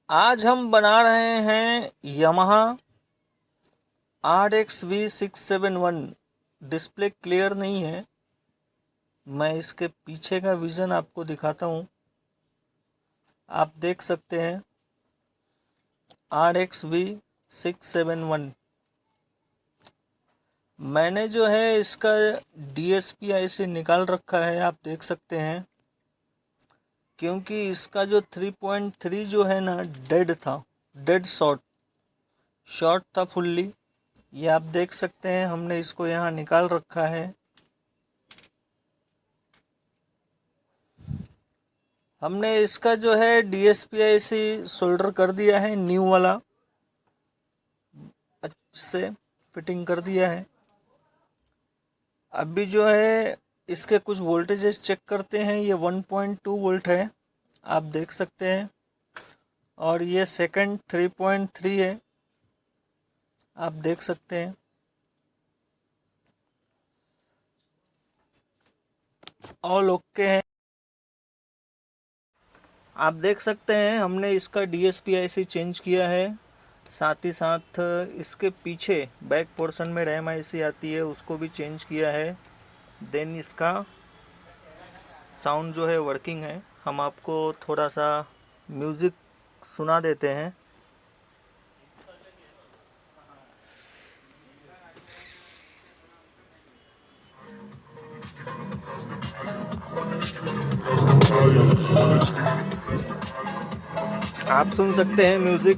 आज हम बना रहे हैं यामाहा RX-V671। डिस्प्ले क्लियर नहीं है, मैं इसके पीछे का विज़न आपको दिखाता हूँ। आप देख सकते हैं RX-V671। मैंने जो है इसका DSP से निकाल रखा है, आप देख सकते हैं, क्योंकि इसका जो 3.3 जो है ना डेड था, डेड शॉर्ट था फुल्ली। ये आप देख सकते हैं, हमने इसको यहाँ निकाल रखा है। हमने इसका जो है DSP से सोल्डर कर दिया है, न्यू वाला अच्छे से फिटिंग कर दिया है। अभी जो है इसके कुछ वोल्टेजेस चेक करते हैं। ये 1.2 वोल्ट है, आप देख सकते हैं, और ये सेकंड 3.3 है, आप देख सकते हैं। ऑल ओके है, आप देख सकते हैं। हमने इसका DSP से चेंज किया है, साथ ही साथ इसके पीछे बैक पोर्शन में रैम IC आती है, उसको भी चेंज किया है। देन इसका साउंड जो है वर्किंग है। हम आपको थोड़ा सा म्यूज़िक सुना देते हैं। आप सुन सकते हैं म्यूज़िक।